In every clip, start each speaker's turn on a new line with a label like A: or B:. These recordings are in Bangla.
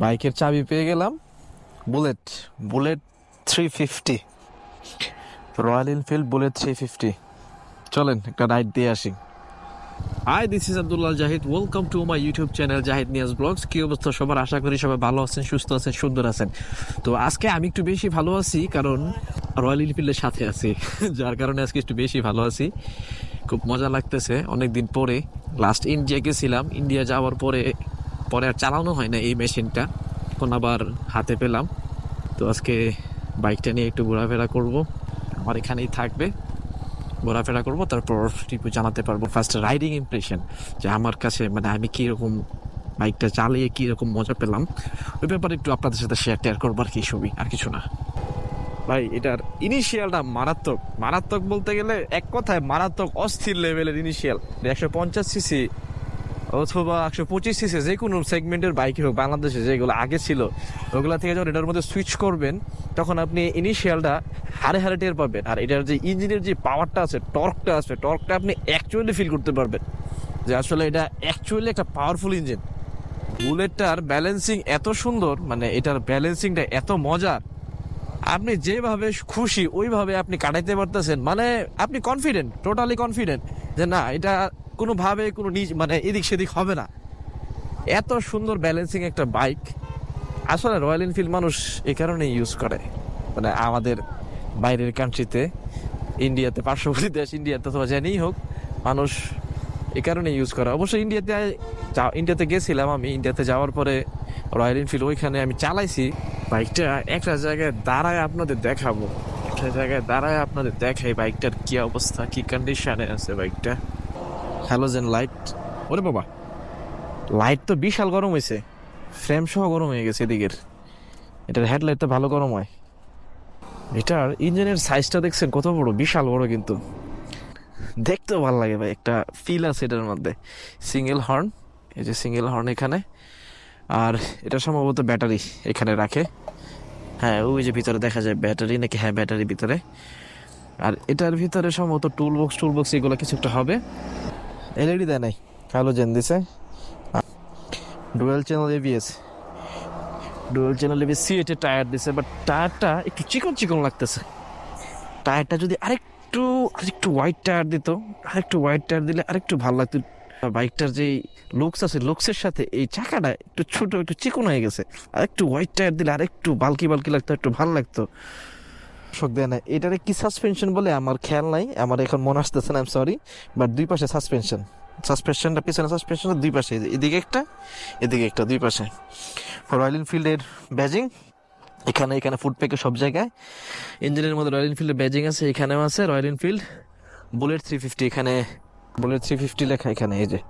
A: বাইকের চাবি পেয়ে গেলাম। Bullet Bullet 350, Royal Enfield Bullet 350। চলেন একটা রাইড দিয়ে আসি। Hi, this is Abdullah Zahid. Welcome to my YouTube channel Zahid Niaz vlogs. কি অবস্থা সবার? আশা করি সবাই ভালো আছেন, সুস্থ আছেন, সুন্দর আছেন। তো আজকে আমি একটু বেশি ভালো আছি কারণ রয়্যাল এনফিল্ডের সাথে আছি যার কারণে আজকে একটু বেশি ভালো আছি। খুব মজা লাগতেছে। অনেকদিন পরে লাস্ট ইন্ডিয়া গেছিলাম। ইন্ডিয়া যাওয়ার পরে পরে আর চালানো হয় না এই মেশিনটা, এখন আবার হাতে পেলাম। তো আজকে বাইকটা নিয়ে একটু ঘোরাফেরা করব, আমার এখানেই থাকবে, ঘোরাফেরা করবো, তারপর রিভিউ জানাতে পারবো। ফার্স্ট রাইডিং ইমপ্রেশন, যে আমার কাছে মানে আমি কীরকম বাইকটা চালিয়ে কীরকম মজা পেলাম, ওই ব্যাপারে একটু আপনাদের সাথে শেয়ার করবো আর কি, ছবি আর কিছু না। ভাই এটার ইনিশিয়ালটা মারাত্মক, মারাত্মক বলতে গেলে এক কথায় মারাত্মক, অস্থির লেভেলের ইনিশিয়াল। 150 সিসি অথবা 125 সিসি যে কোনো সেগমেন্টের বাইক হোক বাংলাদেশে যেগুলো আগে ছিল, ওগুলা থেকে যখন এটার মধ্যে সুইচ করবেন তখন আপনি ইনিশিয়ালটা হারে হারে টের পাবেন। আর এটার যে ইঞ্জিনের যে পাওয়ারটা আছে, টর্কটা আপনি অ্যাকচুয়ালি ফিল করতে পারবেন যে আসলে এটা অ্যাকচুয়ালি একটা পাওয়ারফুল ইঞ্জিন। বুলেটটার ব্যালেন্সিং এত সুন্দর, মানে এটার ব্যালেন্সিংটা এত মজার, আপনি যেভাবে খুশি ওইভাবে আপনি কাটাইতে পারতেছেন। মানে আপনি কনফিডেন্ট, টোটালি কনফিডেন্ট যে না এটা কোনোভাবে কোনো মানে এদিক সেদিক হবে না। এত সুন্দর ব্যালেন্সিং একটা বাইক। আসলে রয়্যাল এনফিল্ড মানুষ এই কারণে ইউজ করে, মানে আমাদের বাইরের কান্ট্রিতে, ইন্ডিয়াতে, পার্শ্ববর্তী দেশ ইন্ডিয়াতে অথবা জেনেই হোক, মানুষ এই কারণে ইউজ করে। অবশ্যই ইন্ডিয়াতে গেছিলাম আমি। ইন্ডিয়াতে যাওয়ার পরে রয়্যাল এনফিল্ড ওইখানে আমি চালাইছি। বাইকটা একটা জায়গায় দাঁড়ায় আপনাদের দেখাবো, একটা জায়গায় দাঁড়ায় আপনাদের দেখাই বাইকটার কি অবস্থা, কি কন্ডিশনে আছে বাইকটা। হ্যালোজেন লাইট, ওরে বাবা, লাইট তো বিশাল গরম হয়েছে, ফ্রেম সহ গরম হয়ে গেছে এদিকের। এটার হেডলাইট তো ভালো গরম হয়। এটার ইঞ্জিনের সাইজটা দেখছেন কত বড়, বিশাল বড়, কিন্তু দেখতেও ভালো লাগে ভাই, একটা ফিল আছে এটার মধ্যে। সিঙ্গেল হর্ন, এই যে সিঙ্গেল হর্ন এখানে। আর এটা সম্ভবত ব্যাটারি এখানে রাখে, হ্যাঁ ওই যে ভিতরে দেখা যায় ব্যাটারি নাকি, হ্যাঁ ব্যাটারি ভিতরে। আর এটার ভিতরে সম্ভবত টুলবক্স এগুলো কিছু একটা হবে। এলইডি দেয় নাই, হ্যালোজেন দিছে। ডুয়েল চ্যানেল এবিএস, সিএটের টায়ার দিছে, বাট টায়ারটা একটু চিকন লাগতেছে। টায়ারটা যদি আরেকটু হোয়াইট টায়ার দিত, আরেকটু হোয়াইট টায়ার দিলে আরেকটু ভালো লাগতো। বাইকটার যে লুকস আছে, লুকসের সাথে এই চাকাটা একটু ছোট, একটু চিকন হয়ে গেছে। আরেকটু হোয়াইট টায়ার দিলে আরেকটু বালকি লাগতো, একটু ভালো লাগতো। শোক দেয় না। এটারে কি সাসপেনশন বলে আমার খেয়াল নাই, আমার এখন মনে আসতেছে না, আই এম সরি। বাট দুই পাশে সাসপেনশনটা পিছনে সাসপেনশনের দুই পাশে, এদিকে একটা এদিকে একটা, দুই পাশে। রয়্যাল এনফিল্ডের ব্যাজিং এখানে ফুটপ্যাকে সব জায়গায়। ইঞ্জিনের মধ্যে রয়্যাল এনফিল্ডের ব্যাজিং আছে, এখানেও আছে রয়্যাল এনফিল্ড বুলেট 350, এখানে বুলেট 350 লেখা এখানে। এই যে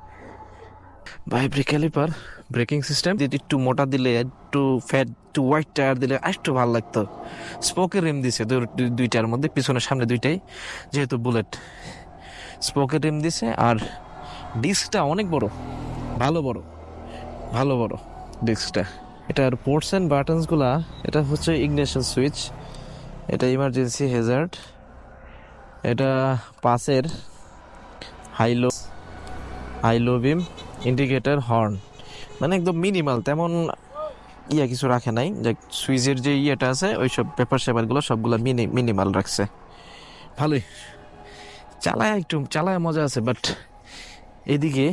A: ভাইব্রেক ক্যালিপার, ব্রেকিং সিস্টেম একটু মোটা দিলে, একটু ফ্যাট, একটু হোয়াইট টায়ার দিলে একটু ভালো লাগতো। স্পোকের রিম দিছে দুইটার মধ্যে, পিছনে সামনে দুইটাই, যেহেতু বুলেট। স্পোকের রিম দিছে। আর ডিস্কটা অনেক বড়, ভালো বড় ডিস্কটা। এটার পোর্টস অ্যান্ড বাটনসগুলা, এটা হচ্ছে ইগনিশন সুইচ, এটা ইমার্জেন্সি হ্যাজার্ড, এটা পাসের হাইলো বিম, ইন্ডিকেটর, হর্ন, মানে একদম মিনিমাল, তেমন কিছু রাখে নাই। যে সুইচের যে ইয়েটা আছে ওই সব পেপারগুলো সবগুলো মিনিমাল রাখছে। ভালোই চালায় মজা আছে। বাট এদিকে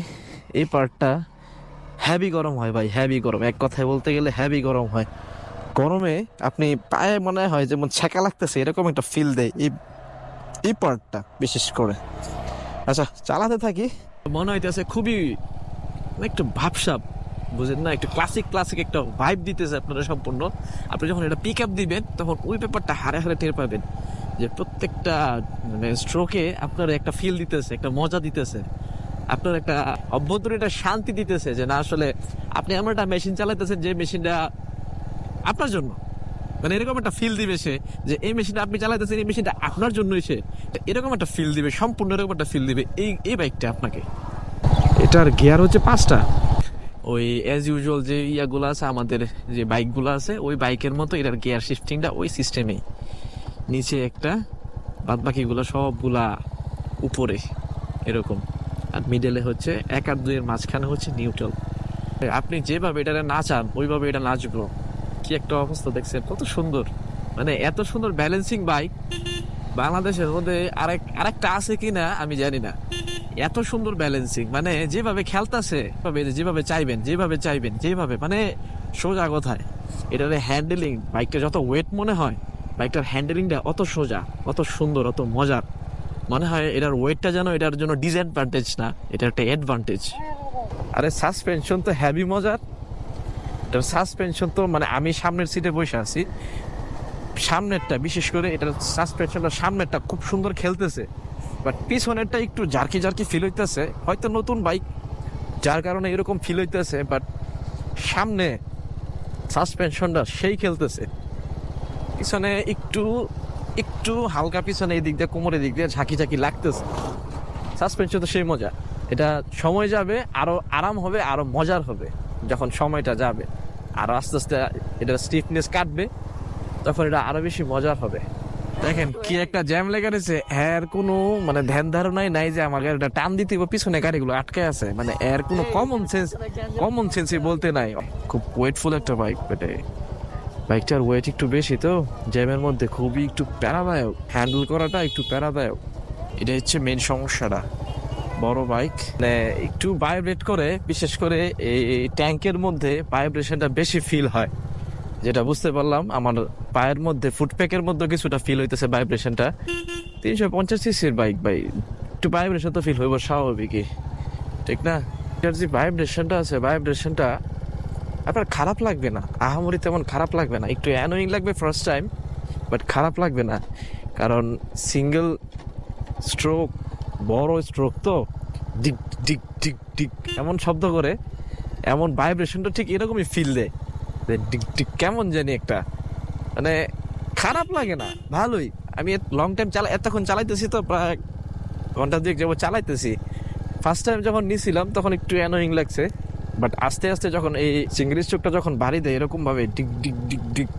A: এই পার্টটা হ্যাভি গরম হয় ভাই, হ্যাভি গরম, এক কথায় বলতে গেলে হ্যাভি গরম হয়। গরমে আপনি পায়ে মনে হয় যেমন ছ্যাঁকা লাগতেছে, এরকম একটা ফিল দেয় এই পার্টটা বিশেষ করে। আচ্ছা চালাতে থাকি, মনে হইতেছে খুবই একটু ভাবসাব, বুঝেন না, একটু ক্লাসিক একটা ভাইব দিতেছে আপনারা সম্পূর্ণ। আপনি যখন এটা পিক আপ দিবেন তখন ওই ব্যাপারটা হারে টের পাবেন, যে প্রত্যেকটা মানে স্ট্রোকে আপনার একটা ফিল দিতেছে, একটা মজা দিতেছে, আপনার একটা অভ্যন্তরীণ একটা শান্তি দিতেছে, যে না আসলে আপনি এমন একটা মেশিন চালাইতেছেন যে মেশিনটা আপনার জন্য, মানে এরকম একটা ফিল দিবে সে, যে এই মেশিনটা আপনি চালাইতেছেন, এই মেশিনটা আপনার জন্যই সে, এরকম একটা ফিল দিবে, সম্পূর্ণ এরকম একটা ফিল দিবে এই বাইকটা আপনাকে। এটার গিয়ার হচ্ছে 5টা, ওই অ্যাজ ইউজুয়াল যে ইয়াগুলো আছে আমাদের, যে বাইকগুলো আছে ওই বাইকের মতো এটার গিয়ার শিফটিংটা ওই সিস্টেমেই। নিচে একটা, বাদ বাকিগুলো সবগুলা উপরে এরকম। আর মিডলে হচ্ছে 1 আর 2 এর মাঝখানে হচ্ছে নিউট্রাল। আপনি যেভাবে এটা নাচান ওইভাবে এটা নাচবো। কি একটা অবস্থা দেখছেন, কত সুন্দর, মানে এত সুন্দর ব্যালেন্সিং বাইক বাংলাদেশের মধ্যে আরেকটা আছে কিনা আমি জানি না। এত সুন্দর ব্যালেন্সিং, মানে যেভাবে খেলতেছে, যেভাবে চাইবেন যেভাবে মানে সোজা কথায় এটার হ্যান্ডেলিং, বাইকটা যত ওয়েট মনে হয় বাইকটার হ্যান্ডেলিংটা অত সোজা, অত সুন্দর, অত মজার মনে হয়। এটার ওয়েটটা যেন এটার জন্য ডিসঅ্যাডভান্টেজ না, এটা একটা অ্যাডভান্টেজ। আরে সাসপেনশন তো হেভি মজার। এটার সাসপেনশন তো মানে আমি সামনের সিটে বসে আছি, সামনেরটা বিশেষ করে এটার সাসপেনশনটা সামনেরটা খুব সুন্দর খেলতেছে, বাট পিছনেরটা একটু জার্কি জার্কি ফিল হইতেছে। হয়তো নতুন বাইক যার কারণে এরকম ফিল হইতেছে, বাট সামনে সাসপেনশনটা সেই খেলতেছে। পিছনে একটু একটু হালকা, পিছনে এই দিক দিয়ে কোমরের দিক দিয়ে ঝাঁকি ঝাঁকি লাগতেছে। সাসপেনশন তো সেই মজা। এটা সময় যাবে, আরো আরাম হবে, আরো মজার হবে যখন সময়টা যাবে, আরো আস্তে আস্তে এটার স্টিফনেস কাটবে, তখন এটা আরো বেশি মজার হবে। দেখেন কি একটা জ্যাম লেগে রয়েছে, এর কোনো মানে ধ্যান ধারণাই নাই যে আমার গাড়িটা টান দিতে হবে, পিছনে গাড়িগুলো আটকে আছে, মানে এর কোনো কমন সেন্সই বলতে নাই। খুব ওয়েটফুল একটা বাইক, বাইকটার ওয়েট একটু বেশি, তো জ্যামের মধ্যে খুবই একটু প্যারাদায়ক, হ্যান্ডেল করাটা একটু প্যারাদায়ক। এটা হচ্ছে মেন সমস্যাটা। বড় বাইক মানে একটু ভাইব্রেট করে, বিশেষ করে এই ট্যাঙ্কের মধ্যে ভাইব্রেশনটা বেশি ফিল হয়, যেটা বুঝতে পারলাম। আমার পায়ের মধ্যে, ফুটপ্যাকের মধ্যে কিছুটা ফিল হইতেছে ভাইব্রেশনটা। 350 সিসির বাইক ভাই, একটু ভাইব্রেশন তো ফিল হইব স্বাভাবিকই, ঠিক না? এটার যে ভাইব্রেশনটা আছে, ভাইব্রেশনটা আপনার খারাপ লাগবে না, আহামরি তেমন খারাপ লাগবে না, একটু অ্যানোয়িং লাগবে ফার্স্ট টাইম, বাট খারাপ লাগবে না। কারণ সিঙ্গেল স্ট্রোক, বড় স্ট্রোক তো ডিক ডিক ডিক ডিক এমন শব্দ করে, এমন ভাইব্রেশনটা ঠিক এরকমই ফিল দেয়, ডিক ডিক কেমন জানি একটা, মানে খারাপ লাগে না, ভালোই। আমি লং টাইম এতক্ষণ চালাইতেছি, তো প্রায় ঘন্টা দুয়েক যাবো চালাইতেছি। ফার্স্ট টাইম যখন নিয়েছিলাম তখন একটু অ্যানোয়িং লাগছে, বাট আস্তে আস্তে যখন এই সিঙ্গেল স্ট্রোকটা যখন বাড়ি দেয় এরকম ভাবে ডিক ডিক ডিক ডিক,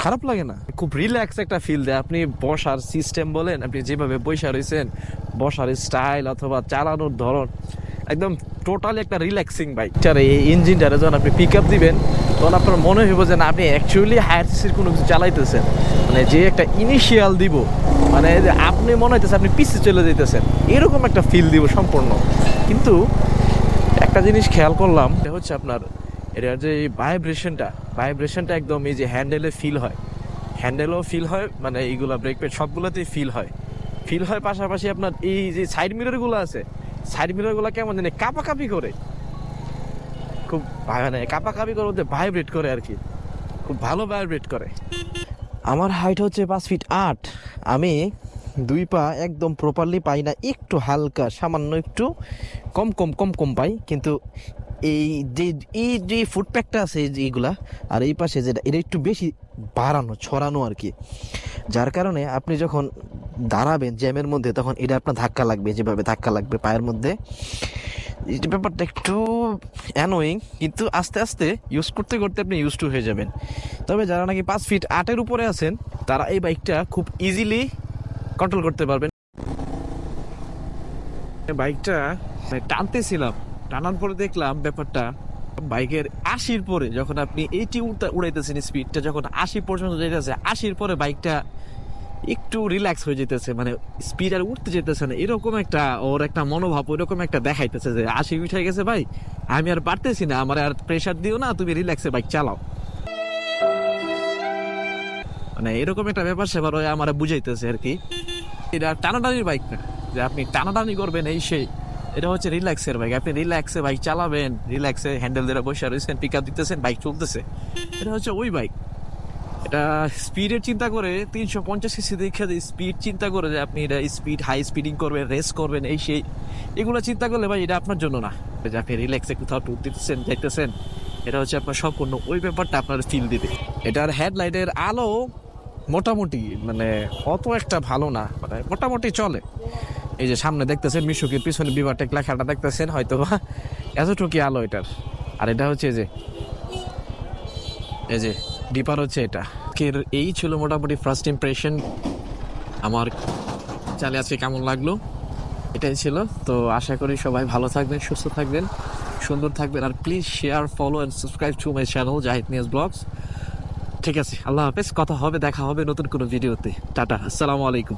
A: খারাপ লাগে না, খুব রিল্যাক্স একটা ফিল দেয়। আপনি বসার সিস্টেম বলেন, আপনি যেভাবে বসে রয়েছেন, বসার স্টাইল অথবা চালানোর ধরন, একদম টোটালি একটা রিল্যাক্সিং বাইক। এই ইঞ্জিনটারে যখন আপনি পিক আপ দিবেন, তখন আপনার মনে হইব যে না, আপনি অ্যাকচুয়ালি হায়ার সিসির কোনো কিছু চালাইতেছেন, মানে যে একটা ইনিশিয়াল দিব, মানে আপনি মনে হইতেছে আপনি পিছে চলে যেতেছেন, এরকম একটা ফিল দিব সম্পূর্ণ। কিন্তু একটা জিনিস খেয়াল করলাম, এটা হচ্ছে আপনার এটার যে ভাইব্রেশনটা একদম এই যে হ্যান্ডেলে ফিল হয়, হ্যান্ডেলও ফিল হয়, মানে এইগুলা ব্রেক প্যাড সবগুলোতেই ফিল হয়। পাশাপাশি আপনার এই যে সাইড মিররগুলো আছে, সাইড মিররগুলো কেমন জানি কাঁপাকাঁপি করে, খুব মানে কাঁপাকাঁপি করে, ওদের ভাইব্রেট করে আর কি, খুব ভালো ভাইব্রেট করে। আমার হাইট হচ্ছে 5 ফিট 8, আমি 2 পা একদম প্রপারলি পাই না, একটু হালকা সামান্য একটু কম পাই। কিন্তু এই যে ফুটপ্যাকটা আছে এইগুলা, আর এই পাশে যেটা, এটা একটু বেশি ছড়ানো আর কি, যার কারণে আপনি যখন দাঁড়াবেন জ্যামের মধ্যে, তখন এটা আপনার ধাক্কা লাগবে, যেভাবে ধাক্কা লাগবে পায়ের মধ্যে, এই ব্যাপারটা একটু অ্যানোয়িং, কিন্তু আস্তে আস্তে ইউজ করতে করতে আপনি ইউজ টু হয়ে যাবেন। তবে যারা নাকি 5 ফিট 8-এর উপরে আছেন, তারা এই বাইকটা খুব ইজিলি কন্ট্রোল করতে পারবেন। বাইকটা টানতেছিলাম, টানার পরে দেখলাম ব্যাপারটা, বাইকের 80-র পরে যখন আপনি 80 উড়াইতেছেন, স্পিডটা যখন 80 পর্যন্ত যেতেছে, 80-র পরে বাইকটা একটু রিল্যাক্স হয়ে যেতেছে, মানে স্পিড আর উঠতে যেতেছে না, এরকম একটা ওর একটা মনোভাব ওরকম একটা দেখাইতেছে যে 80 উঠে গেছে ভাই, আমি আর পারতেছি না, আমার আর প্রেশার দিও না, তুমি রিল্যাক্সে বাইক চালাও, মানে এরকম একটা ব্যাপার সেবার ওই আমার বুঝাইতেছে আর কি। এটা টানাটানির বাইক না যে আপনি টানাটানি করবেন এই সেই, এটা হচ্ছে রিল্যাক্সের বাইক, আপনি রিল্যাক্সে বাইক চালাবেন, রিল্যাক্সে হ্যান্ডেল ধরে বসে রয়েছেন, পিক আপ দিতেছেন, বাইক চলতেছে, এটা হচ্ছে ওই বাইক। এটা স্পিডের চিন্তা করে 350 সিসি দেখে স্পিড চিন্তা করে যে আপনি এটা স্পিড হাই স্পিডিং করবেন, রেস করবেন এই সেই, এগুলো চিন্তা করলে ভাই এটা আপনার জন্য না। যে আপনি রিল্যাক্সে কোথাও ট্যুর দিতেছেন, যাইতেছেন, এটা হচ্ছে আপনার সম্পূর্ণ ওই ব্যাপারটা আপনার ফিল দিবে। এটার হেডলাইটের আলো মোটামুটি মানে অত একটা ভালো না, মানে মোটামুটি চলে। এই যে সামনে দেখতেছেন মিশুকের পিছনে বিভাটেক লেখাটা দেখতেছেন, হয়তো এতটুকু আলো এটার। আর এটা হচ্ছে এই যে ডিপার হচ্ছে এটা। এই ছিল মোটামুটি ফার্স্ট ইমপ্রেশন আমার, চালিয়ে আজকে কেমন লাগলো এটাই ছিল। তো আশা করি সবাই ভালো থাকবেন, সুস্থ থাকবেন, সুন্দর থাকবেন, আর please share, follow and subscribe to my channel Zahid Niaz blogs. ঠিক আছে, আল্লাহ হাফেজ, কথা হবে, দেখা হবে নতুন কোনো ভিডিওতে। টাটা, আসসালামু আলাইকুম।